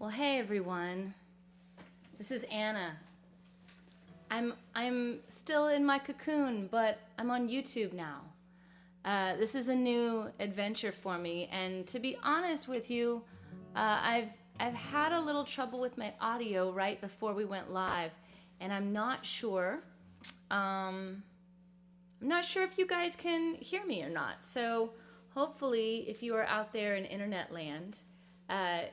Well, hey everyone. This is Anna. I'm still in my cocoon, but I'm on YouTube now. This is a new adventure for me, and to be honest with you, I've had a little trouble with my audio right before we went live, and I'm not sure. I'm not sure if you guys can hear me or not. So hopefully, if you are out there in internet land,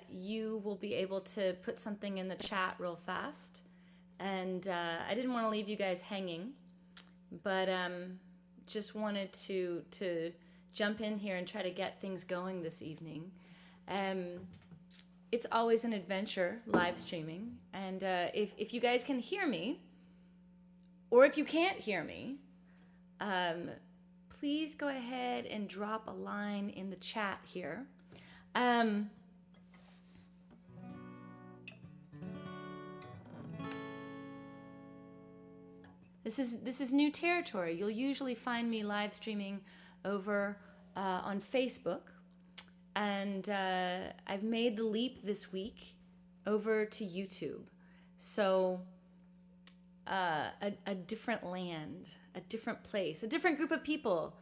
you will be able to put something in the chat real fast. And I didn't want to leave you guys hanging, but just wanted to jump in here and try to get things going this evening. It's always an adventure live streaming, and if you guys can hear me, or if you can't hear me, please go ahead and drop a line in the chat here. This is new territory. You'll usually find me live streaming over on Facebook, and I've made the leap this week over to YouTube. So a different land, a different place, a different group of people.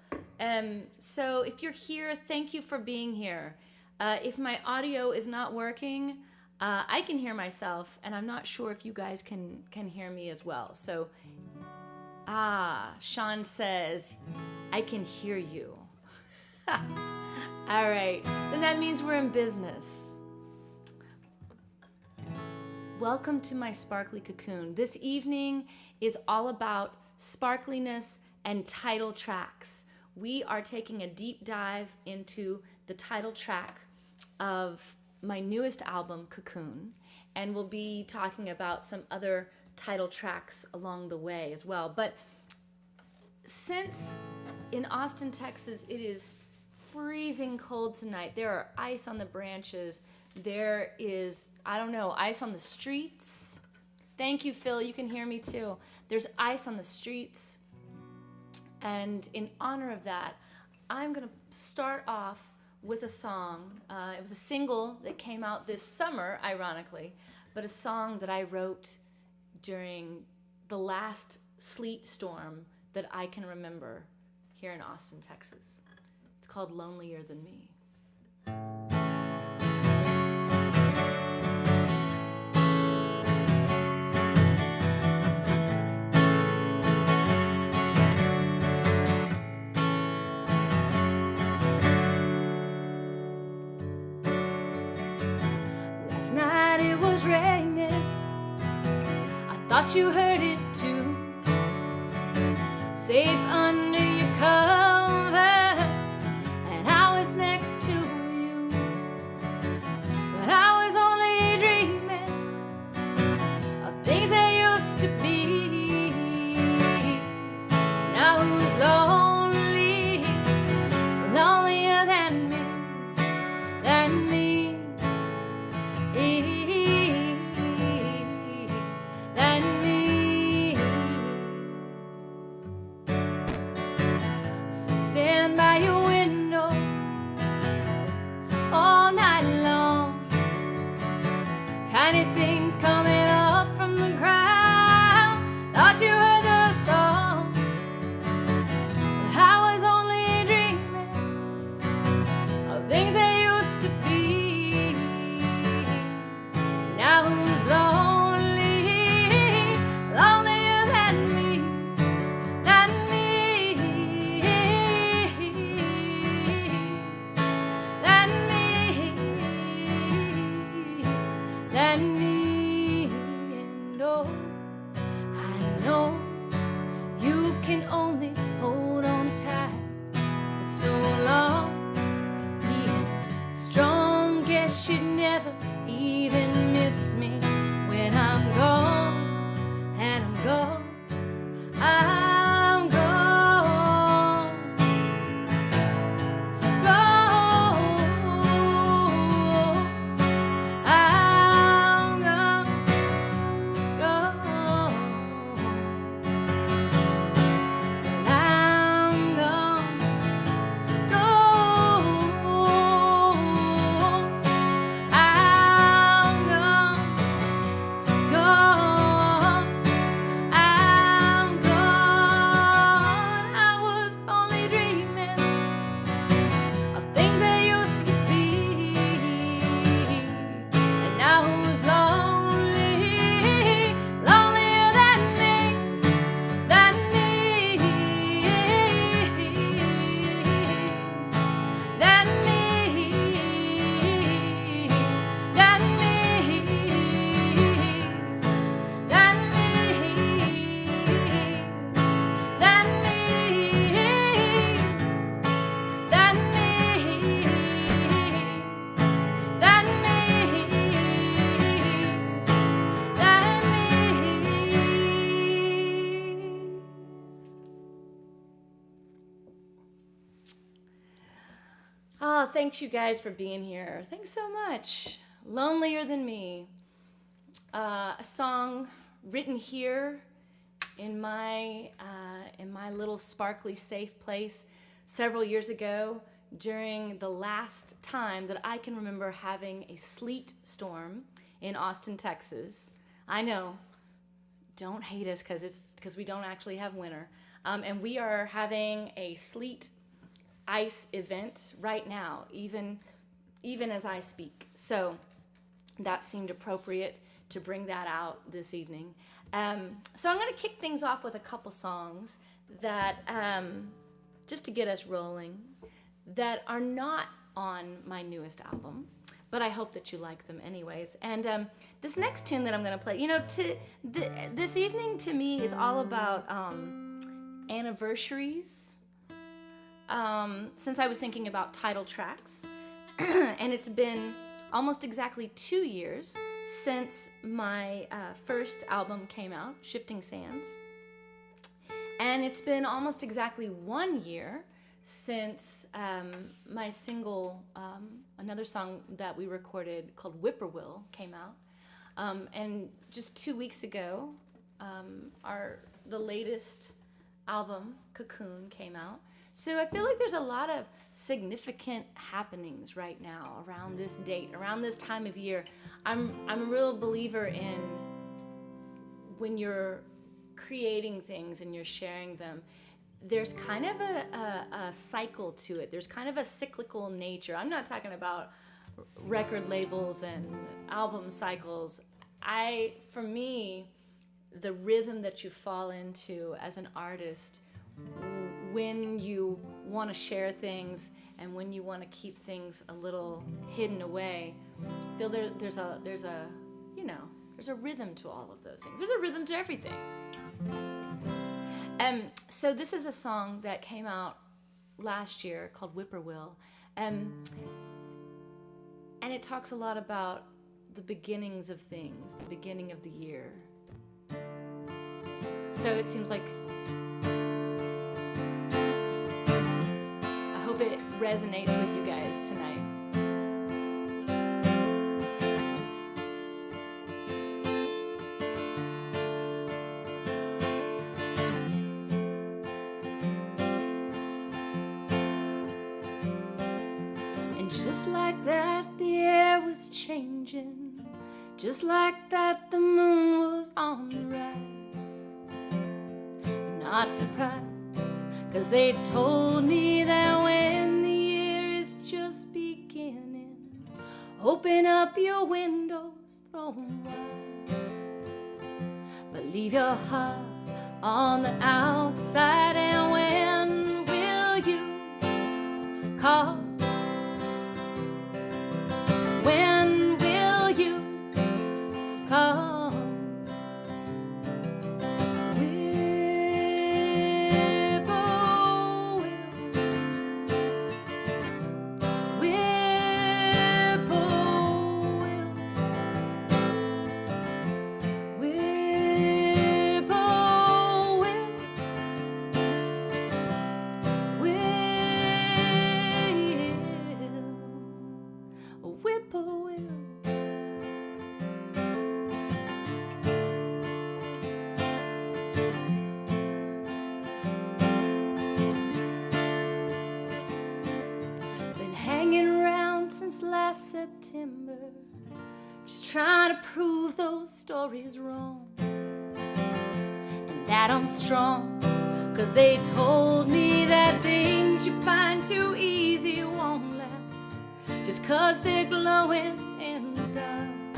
So if you're here, thank you for being here. If my audio is not working, I can hear myself, and I'm not sure if you guys can hear me as well. So. Sean says, I can hear you. All right, then that means we're in business. Welcome to my sparkly cocoon. This evening is all about sparkliness and title tracks. We are taking a deep dive into the title track of my newest album, Cocoon, and we'll be talking about some other title tracks along the way as well. But since in Austin, Texas, it is freezing cold tonight, there are ice on the branches, there is, I don't know, ice on the streets. Thank you, Phil, you can hear me too. There's ice on the streets, and in honor of that, I'm gonna start off with a song. It was a single that came out this summer, ironically, but a song that I wrote during the last sleet storm that I can remember here in Austin, Texas. It's called Lonelier Than Me. Last night it was raining, thought you heard it too. Safe under your covers, and I was next to you. But I was only dreaming of things that used to be. Now who's lonely, lonelier than me, than me, than me? So stand by your window all night long. Tiny things coming up from the ground. Thought you heard the song, but I was only dreaming of things that used to be. Now who's lonely, lonelier than me, than me, than me, than me? Oh, thanks you guys for being here. Thanks so much. Lonelier Than Me. A song written here in my little sparkly safe place several years ago during the last time that I can remember having a sleet storm in Austin, Texas. I know, don't hate us because we don't actually have winter. And we are having a sleet ice event right now, even as I speak. So that seemed appropriate to bring that out this evening. So I'm going to kick things off with a couple songs that, just to get us rolling, that are not on my newest album, but I hope that you like them anyways. And this next tune that I'm going to play, this evening to me is all about anniversaries. Since I was thinking about title tracks, and it's been almost exactly 2 years since my first album came out, Shifting Sands. And it's been almost exactly 1 year since my single, another song that we recorded called Whippoorwill came out. And just 2 weeks ago, the latest album, Cocoon, came out. So I feel like there's a lot of significant happenings right now around this date, around this time of year. I'm a real believer in when you're creating things and you're sharing them, there's kind of a cycle to it. There's kind of a cyclical nature. I'm not talking about record labels and album cycles. For me, the rhythm that you fall into as an artist when you want to share things and when you want to keep things a little hidden away, feel there's a rhythm to all of those things. There's a rhythm to everything. So this is a song that came out last year called Whippoorwill, and it talks a lot about the beginnings of things, the beginning of the year. So it seems like I hope it resonates with you guys tonight. And just like that, the air was changing. Just like that, the moon was on the rise. Not surprised, 'cause they told me that when the year is just beginning, open up your windows, throw 'em wide, but leave your heart on the outside. And when will you call? When will you call? September, just trying to prove those stories wrong, and that I'm strong, 'cause they told me that things you find too easy won't last, just 'cause they're glowing in the dark.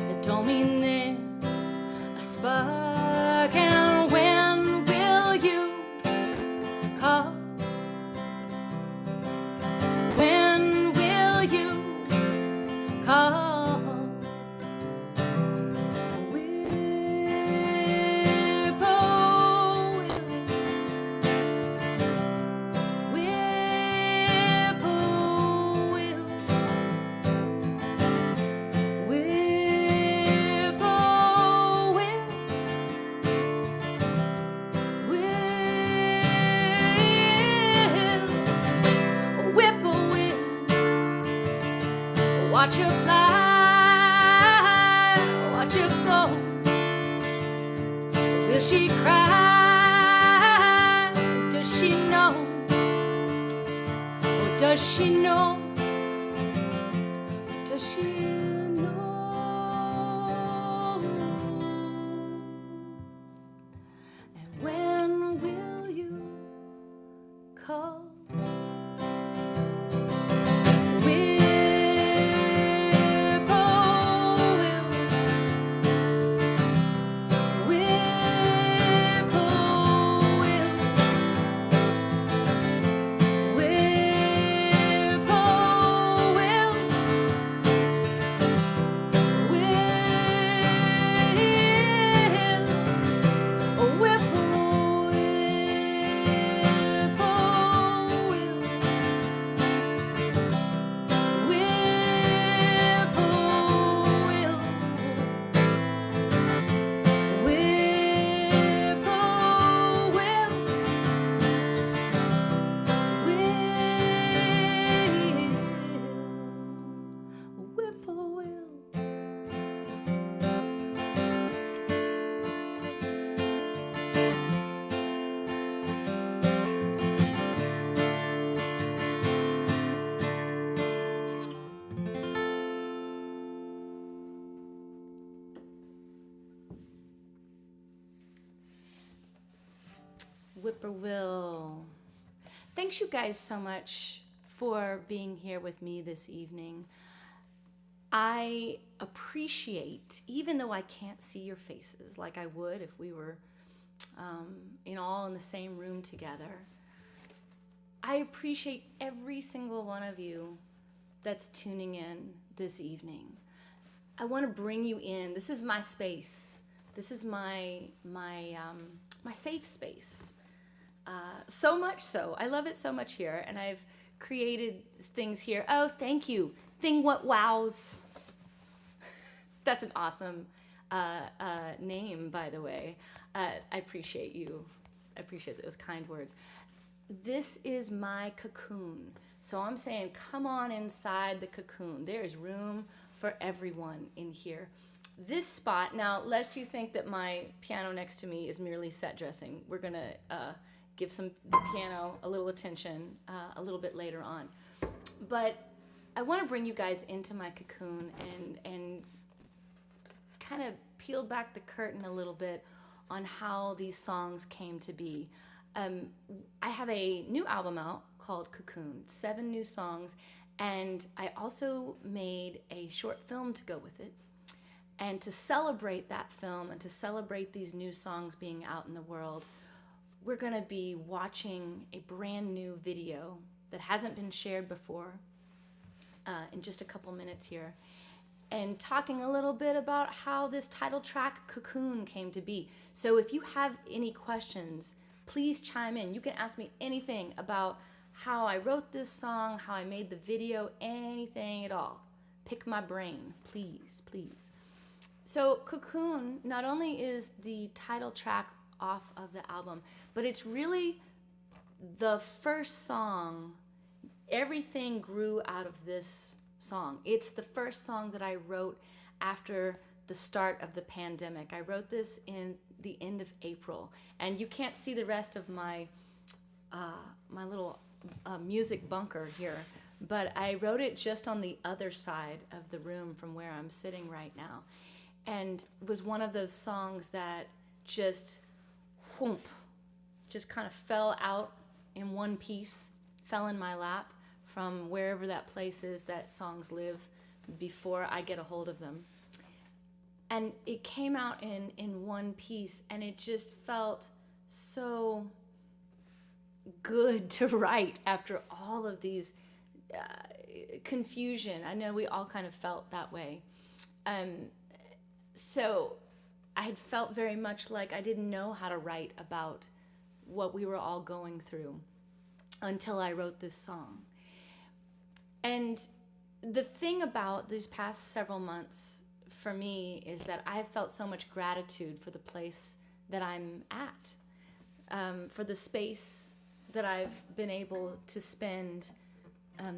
That don't mean there's a spark. And when will you call? When call? Whippoorwill, whippoorwill, whippoorwill, watch her fly, watch her go. Will she cry? Does she know? Or does she know? Or does she know? And when will you call? Whippoorwill. Thanks you guys so much for being here with me this evening. I appreciate, even though I can't see your faces like I would if we were all in the same room together, I appreciate every single one of you that's tuning in this evening. I want to bring you in. This is my space. This is my safe space. So much so. I love it so much here, and I've created things here. Oh, thank you. Thing What Wows. That's an awesome name, by the way. I appreciate you. I appreciate those kind words. This is my cocoon. So I'm saying, come on inside the cocoon. There is room for everyone in here. This spot, now, lest you think that my piano next to me is merely set dressing, we're going to give the piano a little attention a little bit later on. But I want to bring you guys into my cocoon and kind of peel back the curtain a little bit on how these songs came to be. I have a new album out called Cocoon, 7 new songs, and I also made a short film to go with it. And to celebrate that film and to celebrate these new songs being out in the world, we're going to be watching a brand new video that hasn't been shared before in just a couple minutes here, and talking a little bit about how this title track Cocoon came to be. So if you have any questions, please chime in. You can ask me anything about how I wrote this song, how I made the video, anything at all. Pick my brain, please, please. So Cocoon not only is the title track off of the album, but it's really the first song. Everything grew out of this song. It's the first song that I wrote after the start of the pandemic. I wrote this in the end of April, and you can't see the rest of my my little music bunker here, but I wrote it just on the other side of the room from where I'm sitting right now. And it was one of those songs that just kind of fell out in one piece, fell in my lap from wherever that place is that songs live before I get a hold of them. And it came out in one piece, and it just felt so good to write after all of these confusion. I know we all kind of felt that way. So I had felt very much like I didn't know how to write about what we were all going through until I wrote this song. And the thing about these past several months for me is that I have felt so much gratitude for the place that I'm at, for the space that I've been able to spend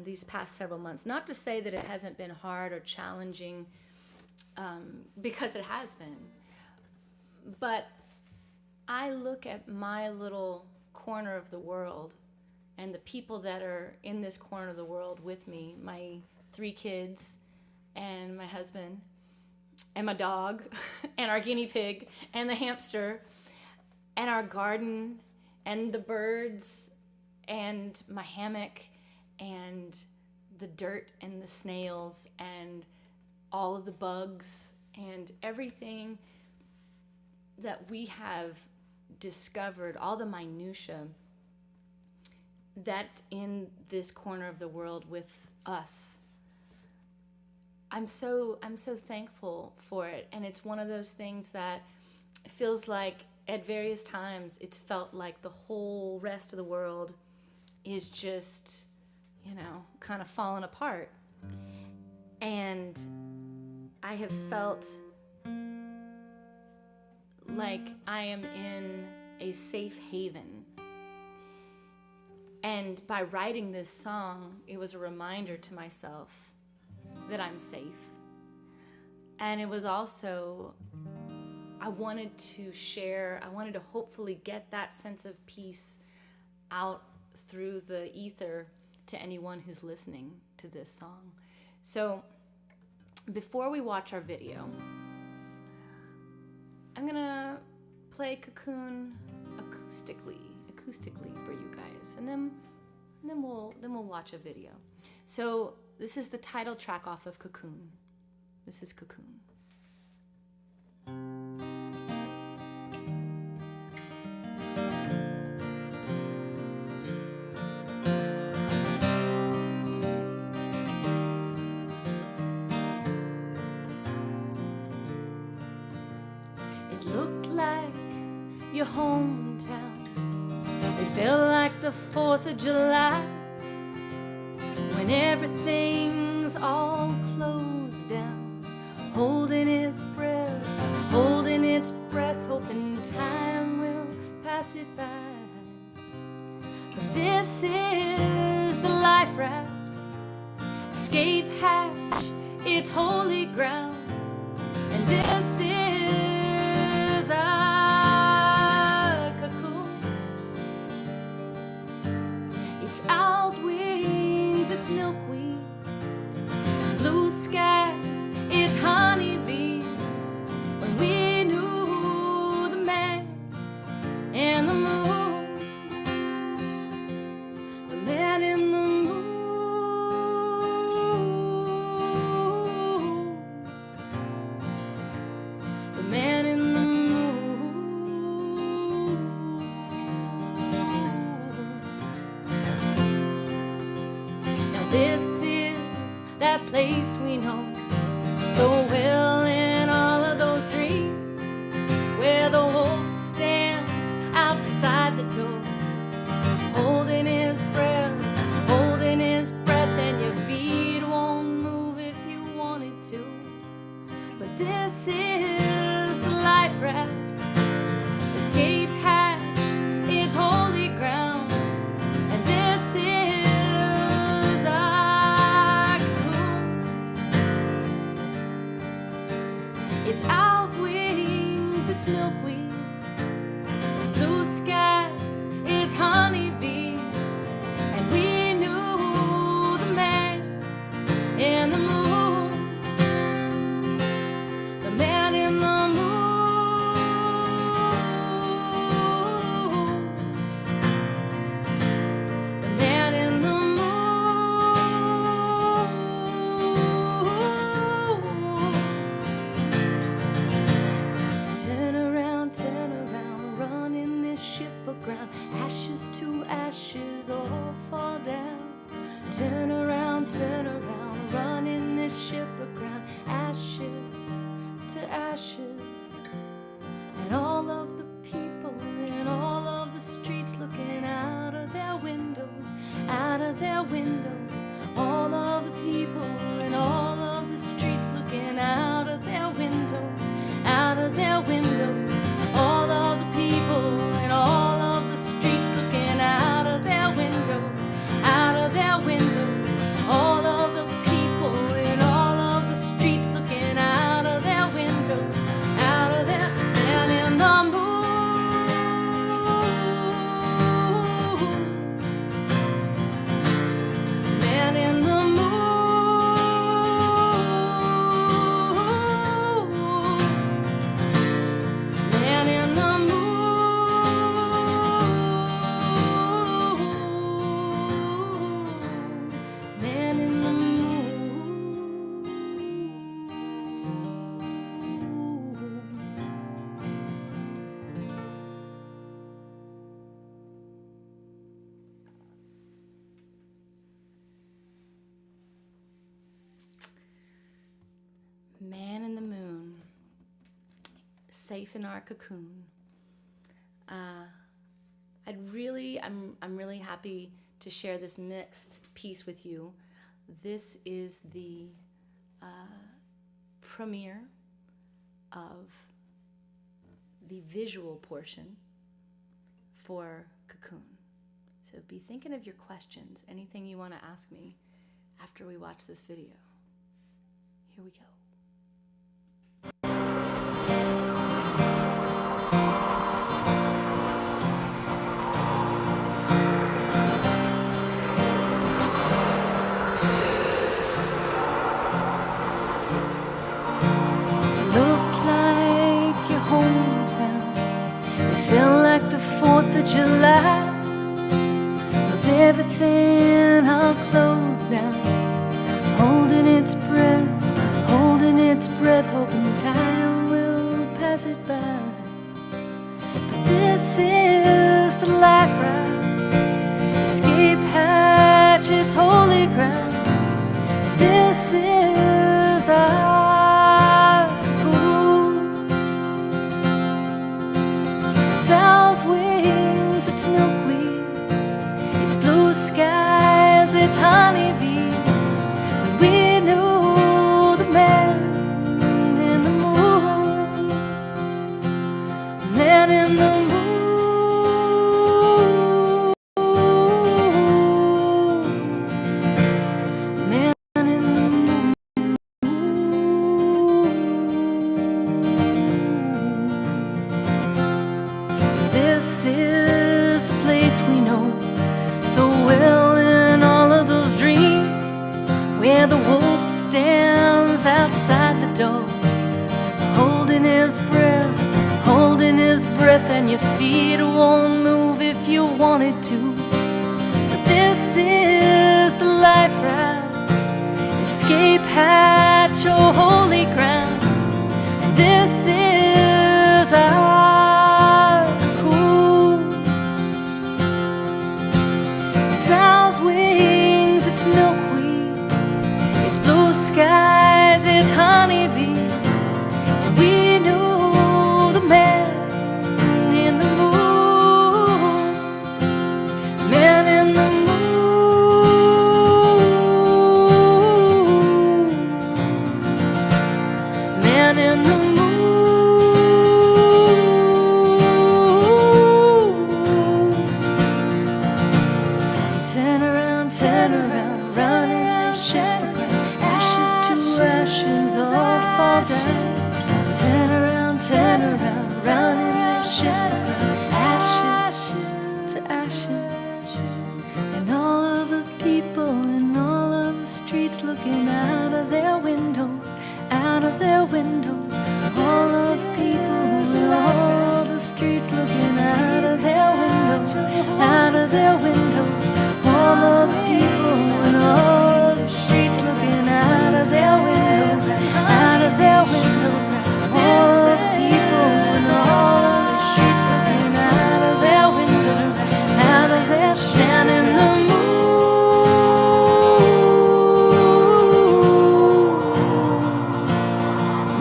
these past several months. Not to say that it hasn't been hard or challenging, because it has been. But I look at my little corner of the world and the people that are in this corner of the world with me, my 3 kids and my husband and my dog and our guinea pig and the hamster and our garden and the birds and my hammock and the dirt and the snails and all of the bugs and everything that we have discovered, all the minutia that's in this corner of the world with us. I'm so thankful for it, and it's one of those things that feels like at various times it's felt like the whole rest of the world is just, kind of falling apart. And I have felt like I am in a safe haven. And by writing this song, it was a reminder to myself that I'm safe. And it was also, I wanted to hopefully get that sense of peace out through the ether to anyone who's listening to this song. So before we watch our video, I'm gonna play Cocoon acoustically for you guys, and then we'll watch a video. So this is the title track off of Cocoon. This is Cocoon. It looked like your hometown. It felt like the 4th of July, when everything's all closed down, holding its breath, hoping time will pass it by. But this is the life raft, escape hatch, it's holy ground, and this is our cocoon. It's owl's wings, it's milkweed, it's blue skies, it's honeybees. When we knew the man and the moon, the man in the moon, the man in the moon. Now this is that place we know so well in all of those dreams, where the wolf stands outside the door, holding his breath, and your feet won't move if you wanted to. But this is the life raft, escape hatch, it's holy ground, and this is our cocoon. It's owl's wings, it's milkweed, it's blue skies, it's honeybees, and we knew the man in the moon, the man in the moon, the man in the moon. Turn around, running this ship aground, ashes to ashes, all fall down. Turn around, running this ship aground, ashes to ashes. And all of the people in all of the streets looking out of their windows, all of the people in all of the streets looking out of their windows, all of the people in all of the streets looking out of their windows, safe in our cocoon. I'm really happy to share this mixed piece with you. This is the premiere of the visual portion for Cocoon. So be thinking of your questions, anything you want to ask me after we watch this video. Here we go. Felt like the 4th of July, with everything all closed down, holding its breath, hoping time will pass it by. But this is the light ride, escape hatch, it's holy ground. This is our cocoon. It's owl's wings, it's milkweed, it's blue skies, it's honeybees. And we knew the man in the moon, man in the moon, man in the moon. So this is the place we know so well in all of those dreams, where the wolf stands outside the door, holding his breath, and your feet won't move if you wanted to. But this is the life raft, escape hatch, oh holy ground. And this is our cocoon. It's owl's wings, it's milkweed, it's blue skies, it's honeybees. And we knew the man in the moon, man in the moon, man in the moon. Turn around, running that shadow, ashes to ashes, all fall down. Turn around, running that shadow, ashes to ashes. And all of the people in all of the streets looking out of their windows, out of their windows. All of the people in all the streets looking out of their windows, out of their windows. All of the people in all the streets looking out of their windows, out of their windows. All of the people in all the streets looking out of their windows, out of their man in the moon,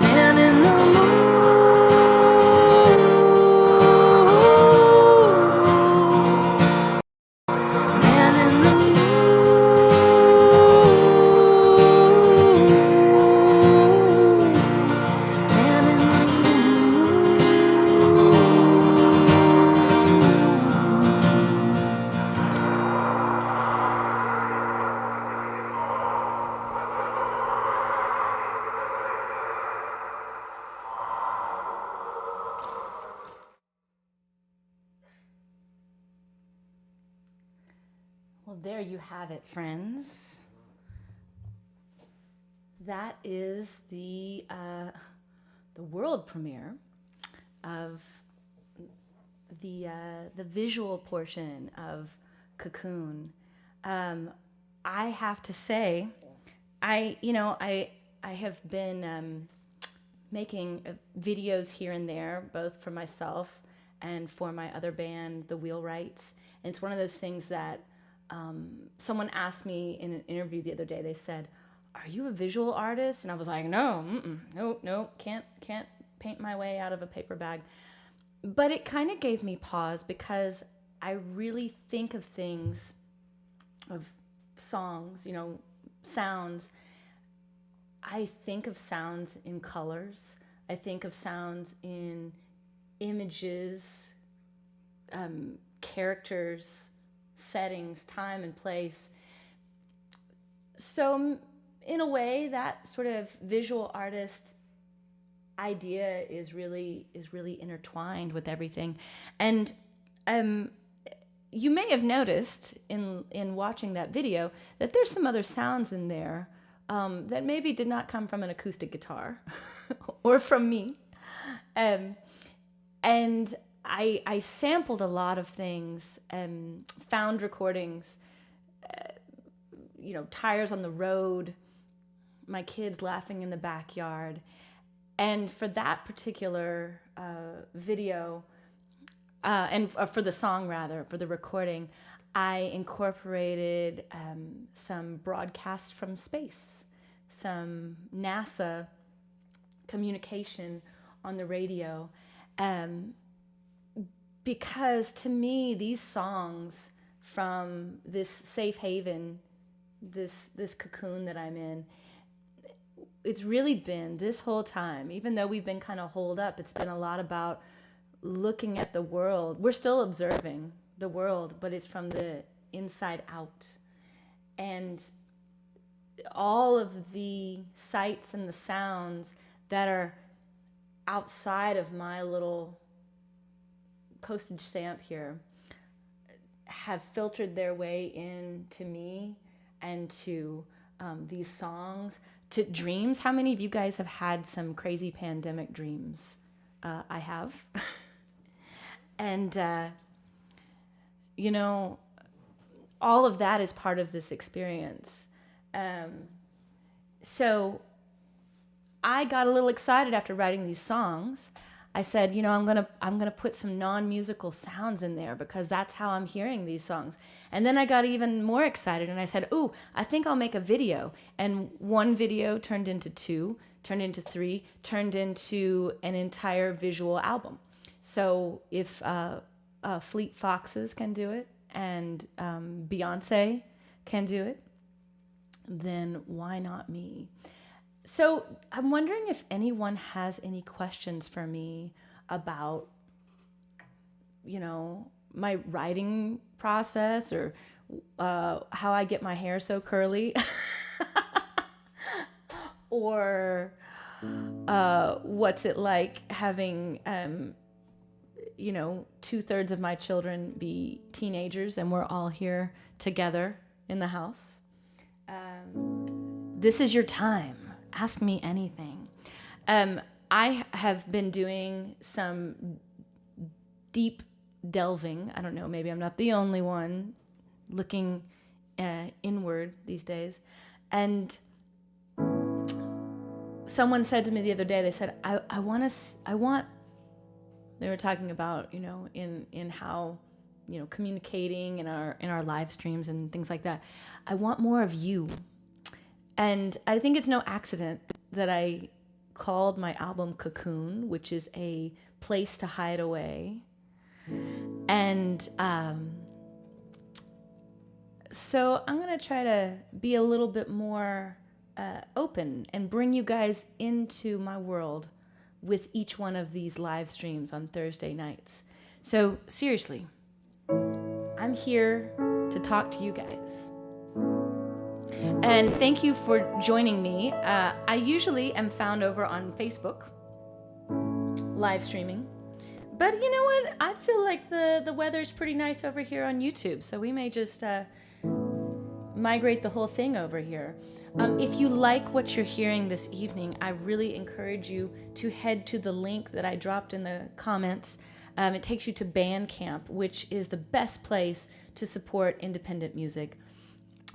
man in the moon, man in the moon, man in the moon. Well, there you have it, friends. That is the world premiere of the visual portion of Cocoon. I have to say, I have been making videos here and there, both for myself and for my other band, The Wheelwrights. And it's one of those things that someone asked me in an interview the other day. They said, "Are you a visual artist?" And I was like, "No, no, can't paint my way out of a paper bag. But it kind of gave me pause because I really think of things, of songs, sounds. I think of sounds in colors. I think of sounds in images, characters, settings, time and place. So in a way, that sort of visual artist idea is really intertwined with everything. And you may have noticed in watching that video that there's some other sounds in there that maybe did not come from an acoustic guitar or from me. And I sampled a lot of things, found recordings, tires on the road, my kids laughing in the backyard. And for that particular video, and for the song rather, for the recording, I incorporated some broadcasts from space, some NASA communication on the radio, because to me these songs from this safe haven, this cocoon that I'm in, it's really been this whole time, even though we've been kind of holed up, it's been a lot about looking at the world. We're still observing the world, but it's from the inside out. And all of the sights and the sounds that are outside of my little postage stamp here have filtered their way into me and to these songs, to dreams. How many of you guys have had some crazy pandemic dreams? I have. And, all of that is part of this experience. So I got a little excited after writing these songs. I said, I'm gonna put some non-musical sounds in there because that's how I'm hearing these songs. And then I got even more excited and I said, ooh, I think I'll make a video. And one video turned into 2, turned into 3, turned into an entire visual album. So if Fleet Foxes can do it and Beyonce can do it, then why not me? So I'm wondering if anyone has any questions for me about, my writing process or how I get my hair so curly or what's it like having, 2/3 of my children be teenagers and we're all here together in the house. This is your time. Ask me anything. I have been doing some deep delving. I don't know, maybe I'm not the only one looking inward these days. And someone said to me the other day, they said, they were talking about, in how, communicating in our live streams and things like that. I want more of you. And I think it's no accident that I called my album Cocoon, which is a place to hide away. And so I'm going to try to be a little bit more open and bring you guys into my world with each one of these live streams on Thursday nights. So seriously, I'm here to talk to you guys. And thank you for joining me. I usually am found over on Facebook, live streaming. But you know what? I feel like the weather's pretty nice over here on YouTube, so we may just migrate the whole thing over here. If you like what you're hearing this evening, I really encourage you to head to the link that I dropped in the comments. It takes you to Bandcamp, which is the best place to support independent music.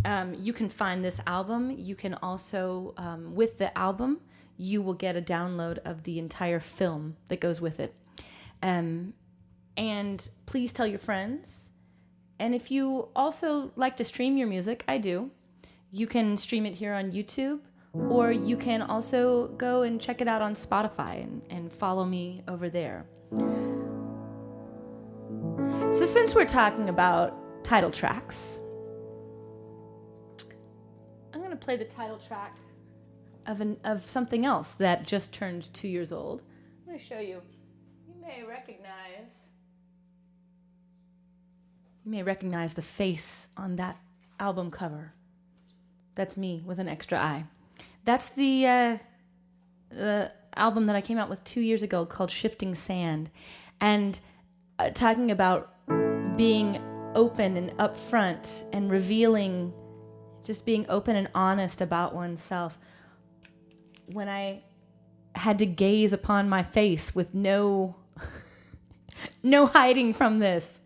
You can find this album. You can also, with the album, you will get a download of the entire film that goes with it. And please tell your friends. And if you also like to stream your music, I do. You can stream it here on YouTube, or you can also go and check it out on Spotify and follow me over there. So since we're talking about title tracks, I'm going to play the title track of something else that just turned 2 years old. I'm going to show you. You may recognize the face on that album cover. That's me with an extra eye. That's the album that I came out with 2 years ago called Shifting Sand, and talking about being open and upfront and revealing, just being open and honest about oneself. When I had to gaze upon my face with no hiding from this,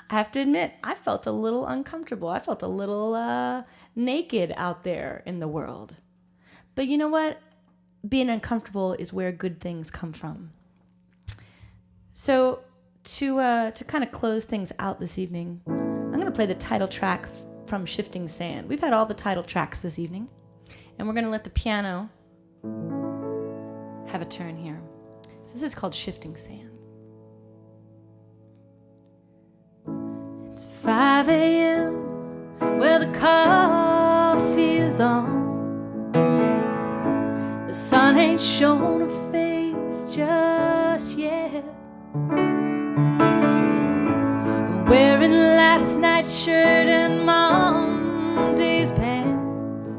I have to admit, I felt a little uncomfortable. I felt a little naked out there in the world. But you know what? Being uncomfortable is where good things come from. So to kind of close things out this evening, I'm going to play the title track from Shifting Sand. We've had all the title tracks this evening, and we're going to let the piano have a turn here. So this is called Shifting Sand. It's 5 a.m. Well, the coffee is on. The sun ain't shown a face just yet. I'm wearing last night's shirt and Monday's pants.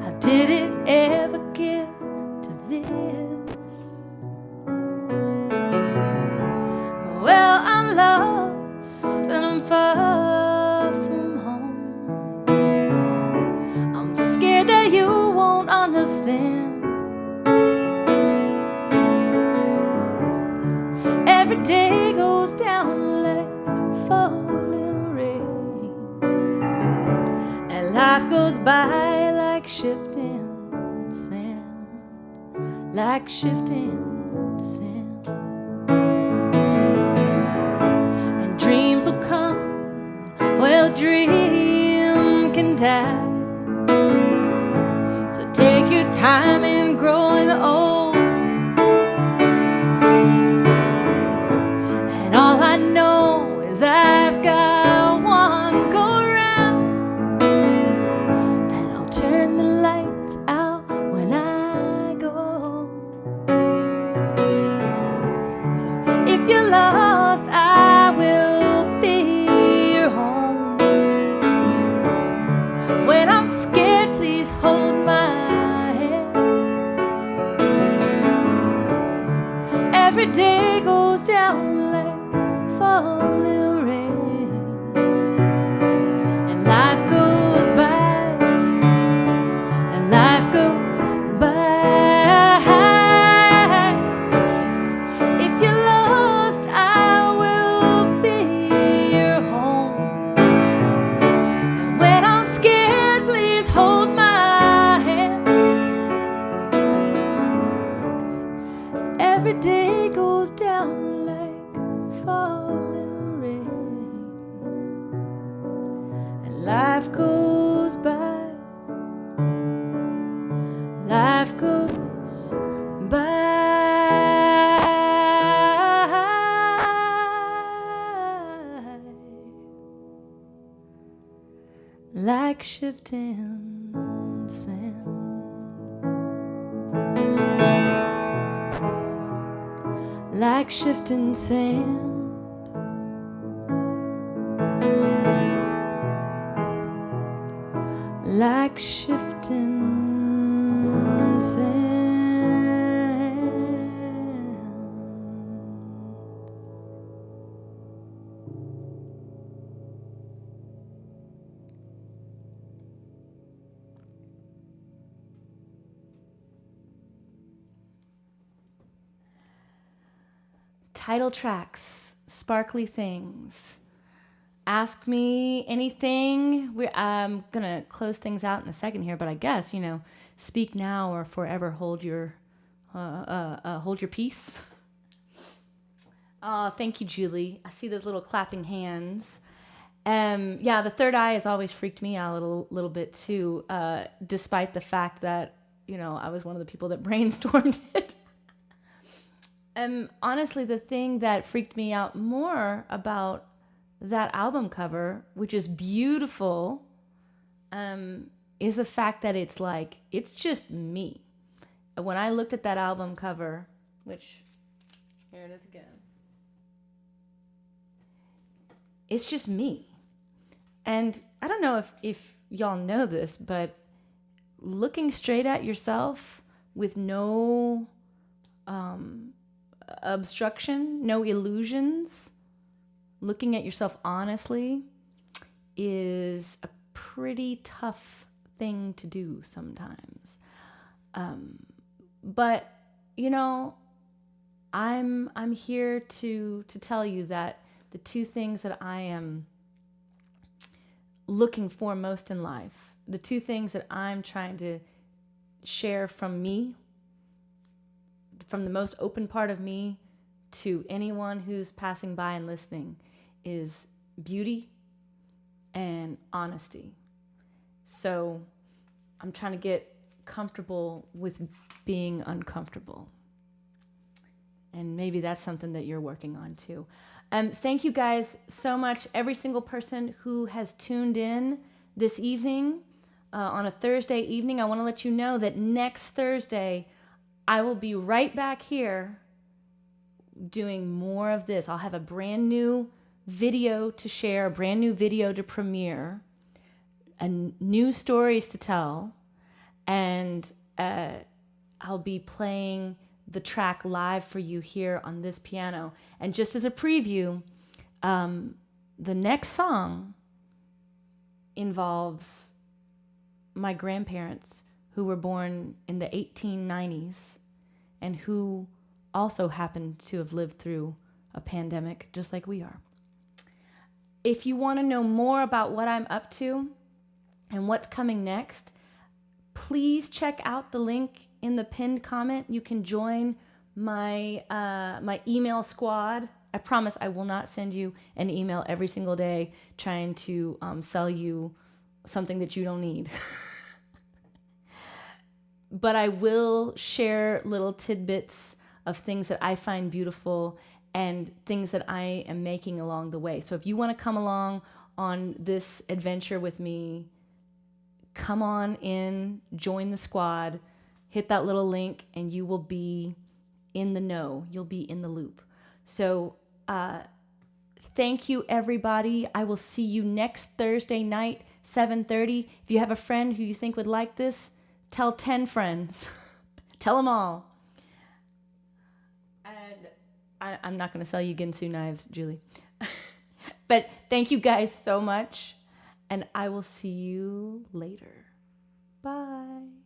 How did it ever get to this? Well, I'm lost and I'm far from home. I'm scared that you won't understand. Every day goes down like falling rain, and life goes by like shifting sand, like shifting sand. And dreams will come, well, dream can die. So take your time in growing old. And all I know is I've got one go round, and I'll turn the lights out when I go. So if you're lost, I will be your home. When I'm scared, please hold my hand. 'Cause every day goes down like falling rain, and life goes by, and life goes by. So if you're lost, I will be your home. And when I'm scared, please hold my hand. 'Cause every day goes down like falling rain, and life goes by, life goes by. Like shifting sand, like shifting sand, like shifting sand. Title tracks, sparkly things. Ask me anything. I'm going to close things out in a second here, but I guess, speak now or forever hold your peace. Oh, thank you, Julie. I see those little clapping hands. Yeah, the third eye has always freaked me out a little bit too, despite the fact that, I was one of the people that brainstormed it. Honestly, the thing that freaked me out more about that album cover, which is beautiful, is the fact that it's just me. When I looked at that album cover, which, here it is again, it's just me. And I don't know if y'all know this, but looking straight at yourself with no obstruction, no illusions, looking at yourself honestly is a pretty tough thing to do sometimes. But I'm here to tell you that the two things that I am looking for most in life, the two things that I'm trying to share from me, from the most open part of me to anyone who's passing by and listening, is beauty and honesty. So I'm trying to get comfortable with being uncomfortable. And maybe that's something that you're working on too. Thank you guys so much. Every single person who has tuned in this evening, on a Thursday evening, I want to let you know that next Thursday, I will be right back here doing more of this. I'll have a brand new video to share, a brand new video to premiere, and new stories to tell. And I'll be playing the track live for you here on this piano. And just as a preview, the next song involves my grandparents who were born in the 1890s and who also happen to have lived through a pandemic just like we are. If you want to know more about what I'm up to and what's coming next, please check out the link in the pinned comment. You can join my my email squad. I promise I will not send you an email every single day trying to sell you something that you don't need. But I will share little tidbits of things that I find beautiful and things that I am making along the way. So if you want to come along on this adventure with me, come on in, join the squad, hit that little link, and you will be in the know. You'll be in the loop. So thank you, everybody. I will see you next Thursday night, 7:30. If you have a friend who you think would like this, tell 10 friends. Tell them all. And I'm not going to sell you Ginsu knives, Julie. But thank you guys so much. And I will see you later. Bye.